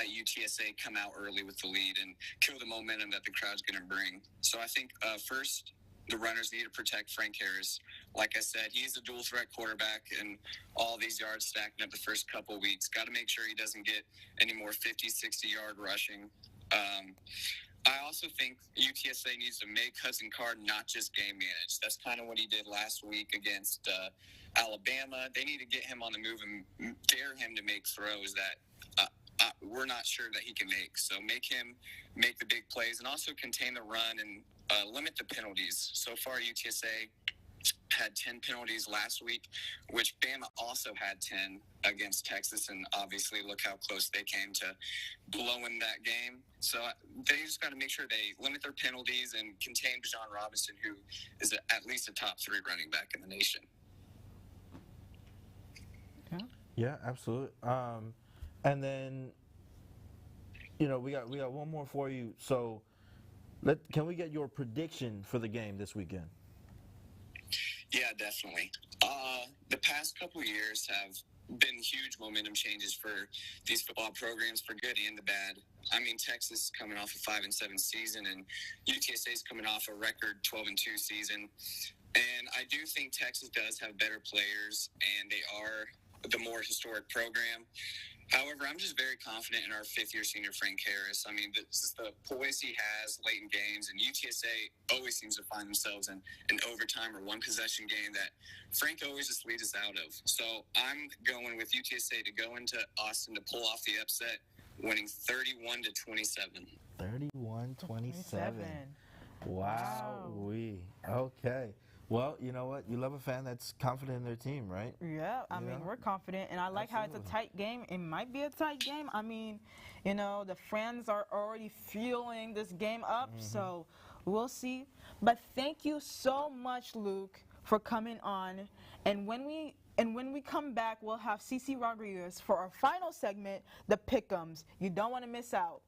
UTSA come out early with the lead and kill the momentum that the crowd's going to bring. So I think first, the runners need to protect Frank Harris. Like I said, he's a dual threat quarterback, and all these yards stacking up the first couple of weeks. Got to make sure he doesn't get any more 50, 60-yard rushing. I also think UTSA needs to make Hudson Card not just game manage. That's kind of what he did last week against Alabama. They need to get him on the move and dare him to make throws that we're not sure that he can make. So make him make the big plays and also contain the run and limit the penalties. So far, UTSA had 10 penalties last week, which Bama also had 10 against Texas, and obviously look how close they came to blowing that game. So they just got to make sure they limit their penalties and contain Bijan Robinson, who is at least a top 3 running back in the nation. Yeah, absolutely. And then, we got one more for you. So, can we get your prediction for the game this weekend? Yeah, definitely. The past couple years have been huge momentum changes for these football programs, for good and the bad. I mean, Texas coming off a 5-7 season, and UTSA is coming off a record 12-2 season. And I do think Texas does have better players, and they are the more historic program. However, I'm just very confident in our fifth-year senior Frank Harris. I mean, this is the poise he has late in games, and UTSA always seems to find themselves in an overtime or one-possession game that Frank always just leads us out of. So I'm going with UTSA to go into Austin to pull off the upset, winning 31-27. 31-27. Wow. Okay. Well, you know what? You love a fan that's confident in their team, right? Yeah, I mean, we're confident, and I like how it's a tight game. It might be a tight game. I mean, the fans are already fueling this game up, so we'll see. But thank you so much, Luke, for coming on. And when we come back, we'll have Ceci Rodriguez for our final segment, the Pickums. You don't want to miss out.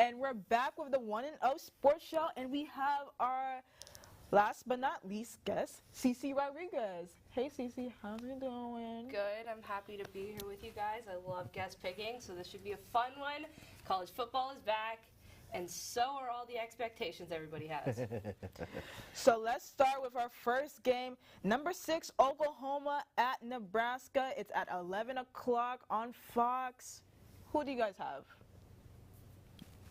And we're back with the 1-0 Sports Show, and we have our last but not least guest, Ceci Rodriguez. Hey, Ceci, how you doing? Good. I'm happy to be here with you guys. I love guest picking, so this should be a fun one. College football is back, and so are all the expectations everybody has. So let's start with our first game. Number 6, Oklahoma at Nebraska. It's at 11 o'clock on Fox. Who do you guys have?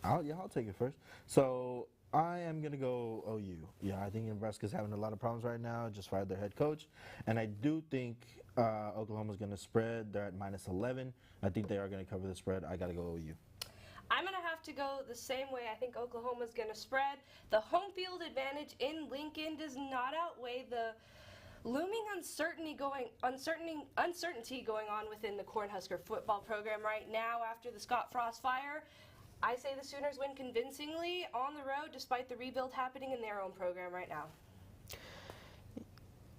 I'll take it first. So I am going to go OU. Yeah, I think Nebraska's having a lot of problems right now. Just fired their head coach. And I do think Oklahoma's going to spread. They're at -11. I think they are going to cover the spread. I got to go OU. I'm going to have to go the same way. I think Oklahoma's going to spread. The home field advantage in Lincoln does not outweigh the looming uncertainty going on within the Cornhusker football program right now after the Scott Frost fire. I say the Sooners win convincingly on the road despite the rebuild happening in their own program right now.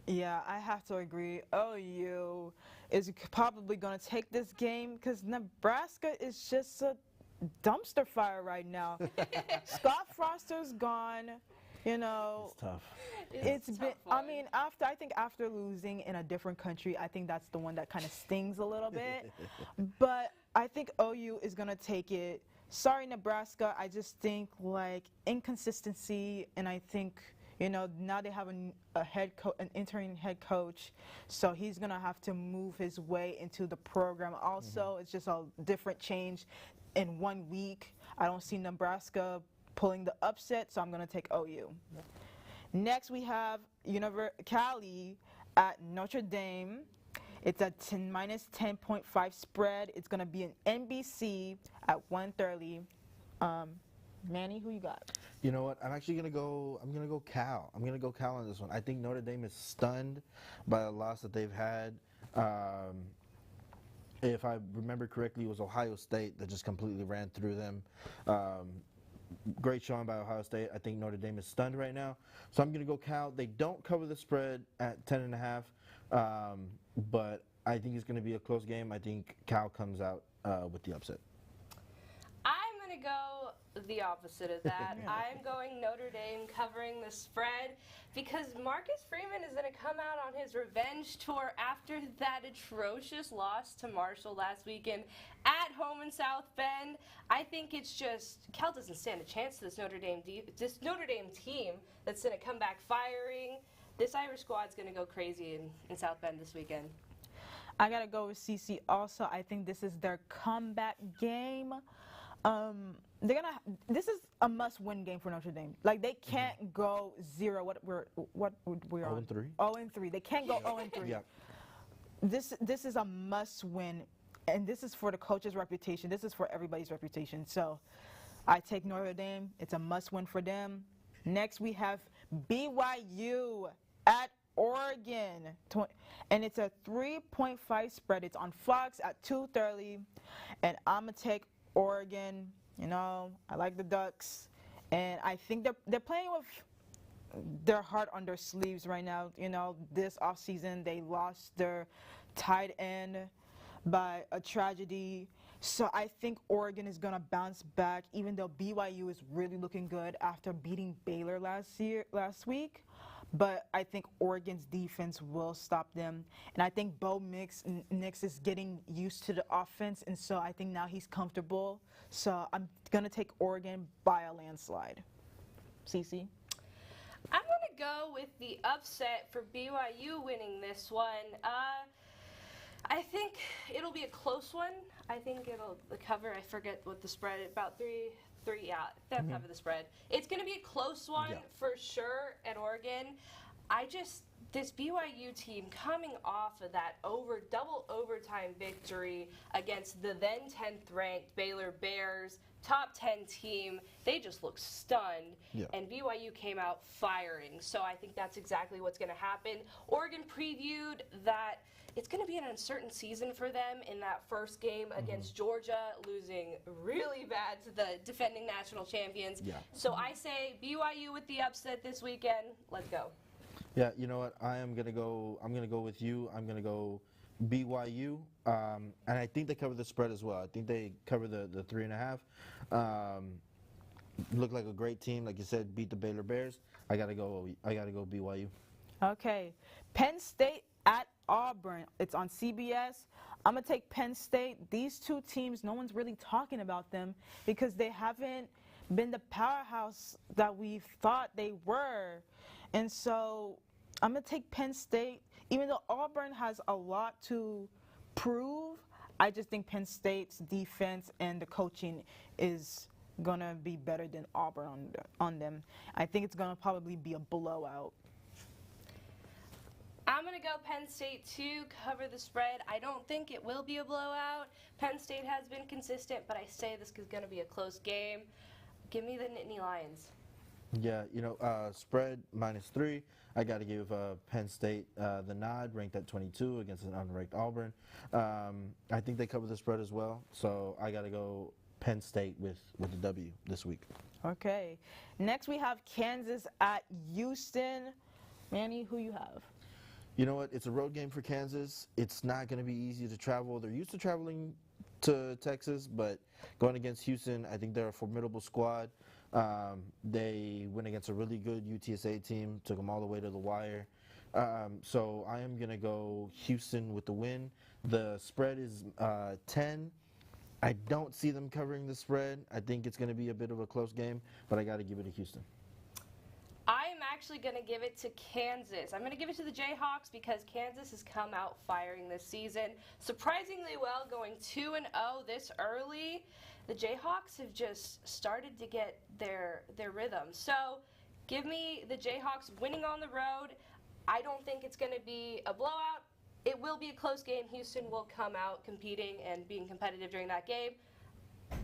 Yeah, I have to agree. OU is probably going to take this game because Nebraska is just a dumpster fire right now. Scott Froster's gone. You know, It's tough. it's been. I mean, after losing in a different country, I think that's the one that kind of stings a little bit. But I think OU is gonna take it. Sorry, Nebraska. I just think like inconsistency, and I think now they have an interim head coach, so he's gonna have to move his way into the program. Also, it's just a different change in 1 week. I don't see Nebraska pulling the upset, so I'm going to take OU. Next, we have Cali at Notre Dame. It's a -10.5 spread. It's going to be an NBC at 1:30. Manny, who you got? You know what? I'm actually gonna go. I'm gonna go Cal. I'm gonna go Cal on this one. I think Notre Dame is stunned by the loss that they've had. If I remember correctly, it was Ohio State that just completely ran through them. Great showing by Ohio State. I think Notre Dame is stunned right now. So I'm going to go Cal. They don't cover the spread at 10.5, but I think it's going to be a close game. I think Cal comes out with the upset. I'm going to go the opposite of that. I'm going Notre Dame covering the spread because Marcus Freeman is going to come out on his revenge tour after that atrocious loss to Marshall last weekend at home in South Bend. I think it's just Cal doesn't stand a chance to this Notre Dame team that's going to come back firing. This Irish squad's going to go crazy in South Bend this weekend. I got to go with CC also. I think this is their comeback game. This is a must-win game for Notre Dame. Like they can't go 0. What we're on? 0-3. 0-3. They can't go 0-3. Yeah. This is a must-win, and this is for the coach's reputation. This is for everybody's reputation. So, I take Notre Dame. It's a must-win for them. Next, we have BYU at Oregon, and it's a 3.5 spread. It's on Fox at 2:30, and I'm gonna take Oregon. I like the Ducks, and I think they're playing with their heart on their sleeves right now. This offseason they lost their tight end by a tragedy, so I think Oregon is gonna bounce back. Even though BYU is really looking good after beating Baylor last week. But I think Oregon's defense will stop them. And I think Bo Nix is getting used to the offense, and so I think now he's comfortable. So I'm going to take Oregon by a landslide. Cece? I'm going to go with the upset for BYU winning this one. I think it'll be a close one. I think it'll cover, I forget what the spread, about three, they'll cover the spread. It's going to be a close one for sure at Oregon. This BYU team coming off of that double overtime victory against the then 10th ranked Baylor Bears, top 10 team, they just look stunned. Yeah. And BYU came out firing. So I think that's exactly what's going to happen. Oregon previewed that it's going to be an uncertain season for them in that first game against Georgia, losing really bad to the defending national champions. Yeah. So I say BYU with the upset this weekend. Let's go. Yeah, you know what? I'm gonna go with you. I'm gonna go BYU, and I think they cover the spread as well. I think they cover the 3.5. look like a great team. Like you said, beat the Baylor Bears. I gotta go BYU. Okay. Penn State at Auburn. It's on CBS. I'm going to take Penn State. These two teams, no one's really talking about them because they haven't been the powerhouse that we thought they were. And so I'm going to take Penn State. Even though Auburn has a lot to prove, I just think Penn State's defense and the coaching is going to be better than Auburn on them. I think it's going to probably be a blowout. I'm going to go Penn State to cover the spread. I don't think it will be a blowout. Penn State has been consistent, but I say this is going to be a close game. Give me the Nittany Lions. Yeah, spread -3. I got to give Penn State the nod, ranked at 22 against an unranked Auburn. I think they cover the spread as well, so I got to go Penn State with the W this week. Okay. Next we have Kansas at Houston. Manny, who you have? You know what? It's a road game for Kansas. It's not going to be easy to travel. They're used to traveling to Texas, but going against Houston, I think they're a formidable squad. They went against a really good UTSA team, took them all the way to the wire. So I am going to go Houston with the win. The spread is 10. I don't see them covering the spread. I think it's going to be a bit of a close game, but I got to give it to Houston. I'm actually going to give it to Kansas. I'm going to give it to the Jayhawks because Kansas has come out firing this season surprisingly well, going 2-0 this early. The Jayhawks have just started to get their rhythm. So give me the Jayhawks winning on the road. I don't think it's going to be a blowout. It will be a close game. Houston will come out competing and being competitive during that game.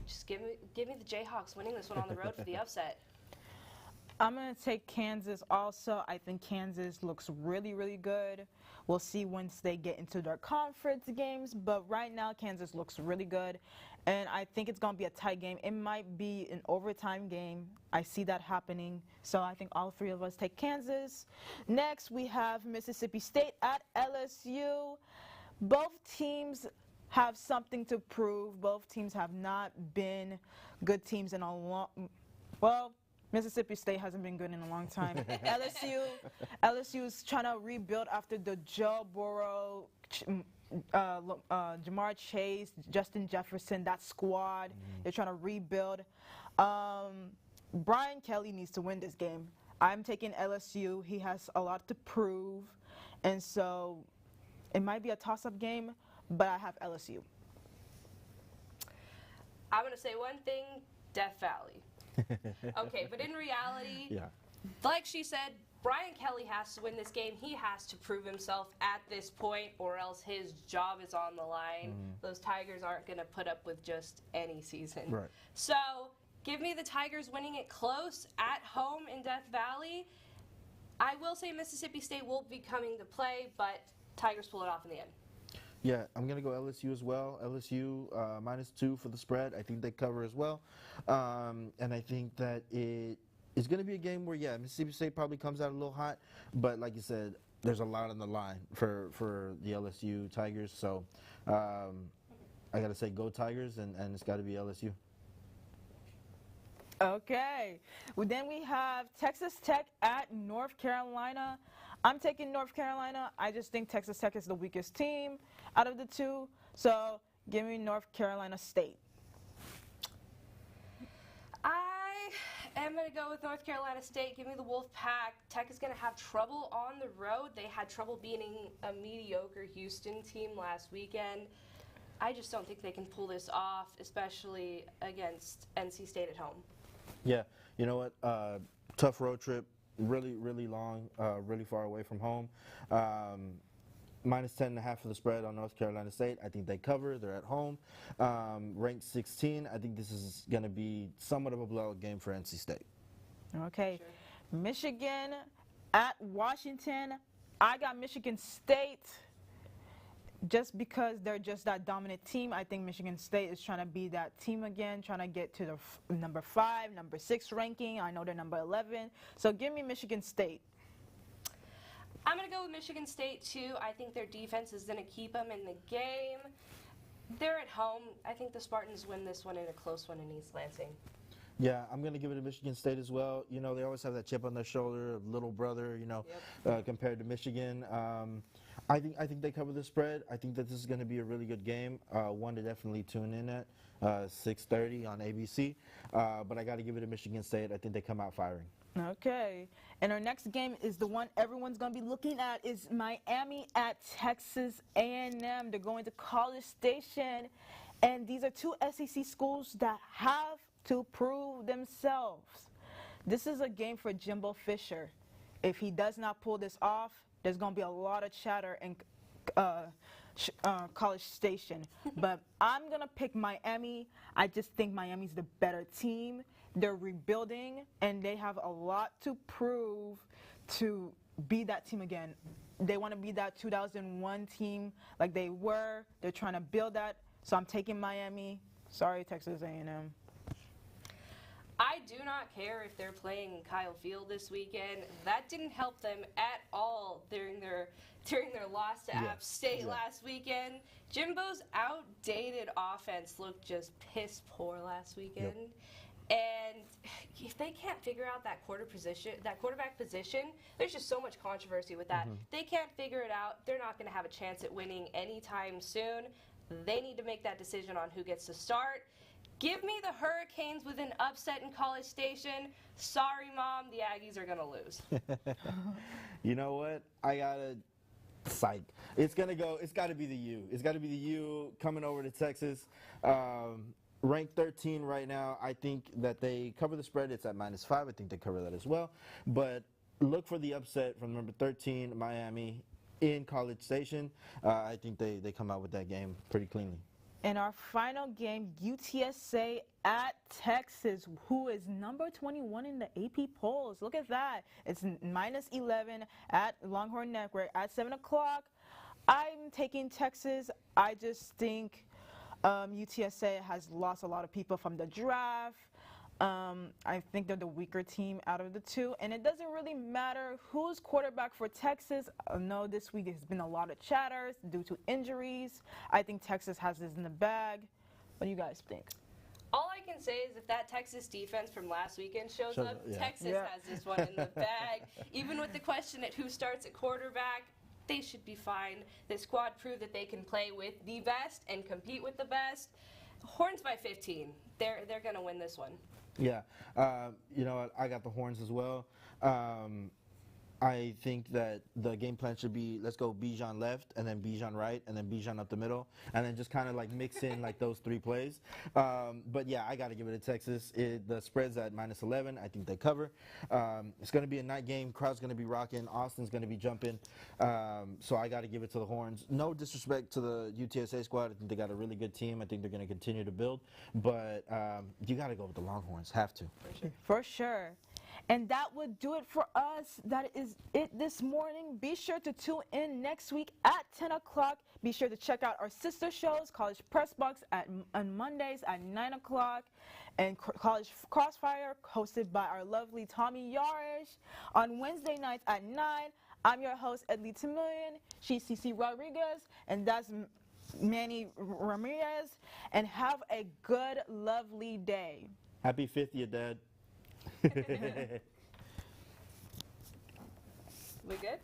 Just give me the Jayhawks winning this one on the road for the upset. I'm going to take Kansas also. I think Kansas looks really, really good. We'll see once they get into their conference games, but right now Kansas looks really good, and I think it's going to be a tight game. It might be an overtime game. I see that happening, so I think all three of us take Kansas. Next, we have Mississippi State at LSU. Both teams have something to prove. Both teams have not been good teams in a long, well, Mississippi State hasn't been good in a long time. LSU is trying to rebuild after the Joe Burrow, Jamar Chase, Justin Jefferson, that squad. They're trying to rebuild. Brian Kelly needs to win this game. I'm taking LSU. He has a lot to prove, and so it might be a toss-up game, but I have LSU. I'm going to say one thing, Death Valley. Okay, but in reality, like she said, Brian Kelly has to win this game. He has to prove himself at this point, or else his job is on the line. Those Tigers aren't going to put up with just any season. Right. So give me the Tigers winning it close at home in Death Valley. I will say Mississippi State will be coming to play, but Tigers pull it off in the end. Yeah, I'm going to go LSU as well. LSU -2 for the spread. I think they cover as well. And I think that it is going to be a game where, Mississippi State probably comes out a little hot. But like you said, there's a lot on the line for the LSU Tigers. So I got to say go Tigers, and it's got to be LSU. Okay. Well, then we have Texas Tech at North Carolina. I'm taking North Carolina. I just think Texas Tech is the weakest team out of the two. So give me North Carolina State. I am going to go with North Carolina State. Give me the Wolfpack. Tech is going to have trouble on the road. They had trouble beating a mediocre Houston team last weekend. I just don't think they can pull this off, especially against NC State at home. Yeah, you know what? Tough road trip. Really, really long, really far away from home. -10.5 for the spread on North Carolina State. I think they cover. They're at home. Ranked 16. I think this is going to be somewhat of a blowout game for NC State. Okay. Sure. Michigan at Washington. I got Michigan State. Just because they're just that dominant team, I think Michigan State is trying to be that team again, trying to get to the number 5, number 6 ranking. I know they're number 11. So give me Michigan State. I'm going to go with Michigan State, too. I think their defense is going to keep them in the game. They're at home. I think the Spartans win this one in a close one in East Lansing. Yeah, I'm going to give it to Michigan State as well. You know, they always have that chip on their shoulder, little brother, you know, compared to Michigan. I think they cover the spread. I think that this is going to be a really good game, one to definitely tune in at, 6:30 on ABC. But I got to give it to Michigan State. I think they come out firing. Okay. And our next game is the one everyone's going to be looking at is Miami at Texas A&M. They're going to College Station. And these are two SEC schools that have to prove themselves. This is a game for Jimbo Fisher. If he does not pull this off, there's going to be a lot of chatter in College Station. But I'm going to pick Miami. I just think Miami's the better team. They're rebuilding, and they have a lot to prove to be that team again. They want to be that 2001 team like they were. They're trying to build that. So I'm taking Miami. Sorry, Texas A&M. I do not care if they're playing Kyle Field this weekend. That didn't help them at all during their loss to App State last weekend. Jimbo's outdated offense looked just piss poor last weekend. And if they can't figure out that quarterback position, there's just so much controversy with that. They can't figure it out. They're not going to have a chance at winning anytime soon. They need to make that decision on who gets to start. Give me the Hurricanes with an upset in College Station. Sorry, Mom, the Aggies are going to lose. You know what? I got to psych. It's got to be the U. It's got to be the U coming over to Texas. Ranked 13 right now. I think that they cover the spread. It's at -5. I think they cover that as well. But look for the upset from number 13, Miami, in College Station. I think they come out with that game pretty cleanly. And our final game, UTSA at Texas, who is number 21 in the AP polls. Look at that. It's -11 at Longhorn Network at 7 o'clock. I'm taking Texas. I just think UTSA has lost a lot of people from the draft. I think they're the weaker team out of the two. And it doesn't really matter who's quarterback for Texas. I know this week has been a lot of chatters due to injuries. I think Texas has this in the bag. What do you guys think? All I can say is if that Texas defense from last weekend shows up, Texas has this one in the bag. Even with the question at who starts at quarterback, they should be fine. The squad proved that they can play with the best and compete with the best. Horns by 15. They're going to win this one. Yeah. You know what? I got the Horns as well. I think that the game plan should be, let's go Bijan left, and then Bijan right, and then Bijan up the middle, and then just kind of like mix in like those three plays. But yeah, I got to give it to Texas. The spread's at -11. I think they cover. It's going to be a night game. Crowd's going to be rocking. Austin's going to be jumping. So I got to give it to the Horns. No disrespect to the UTSA squad. I think they got a really good team. I think they're going to continue to build. But you got to go with the Longhorns. Have to. For sure. And that would do it for us. That is it this morning. Be sure to tune in next week at 10 o'clock. Be sure to check out our sister shows, College Press Box on Mondays at 9 o'clock, and College Crossfire, hosted by our lovely Tommy Yarish, on Wednesday nights at 9. I'm your host, Edly Termilien. She's Ceci Rodriguez, and that's Manny Ramirez. And have a good, lovely day. Happy 50th, Dad. We good?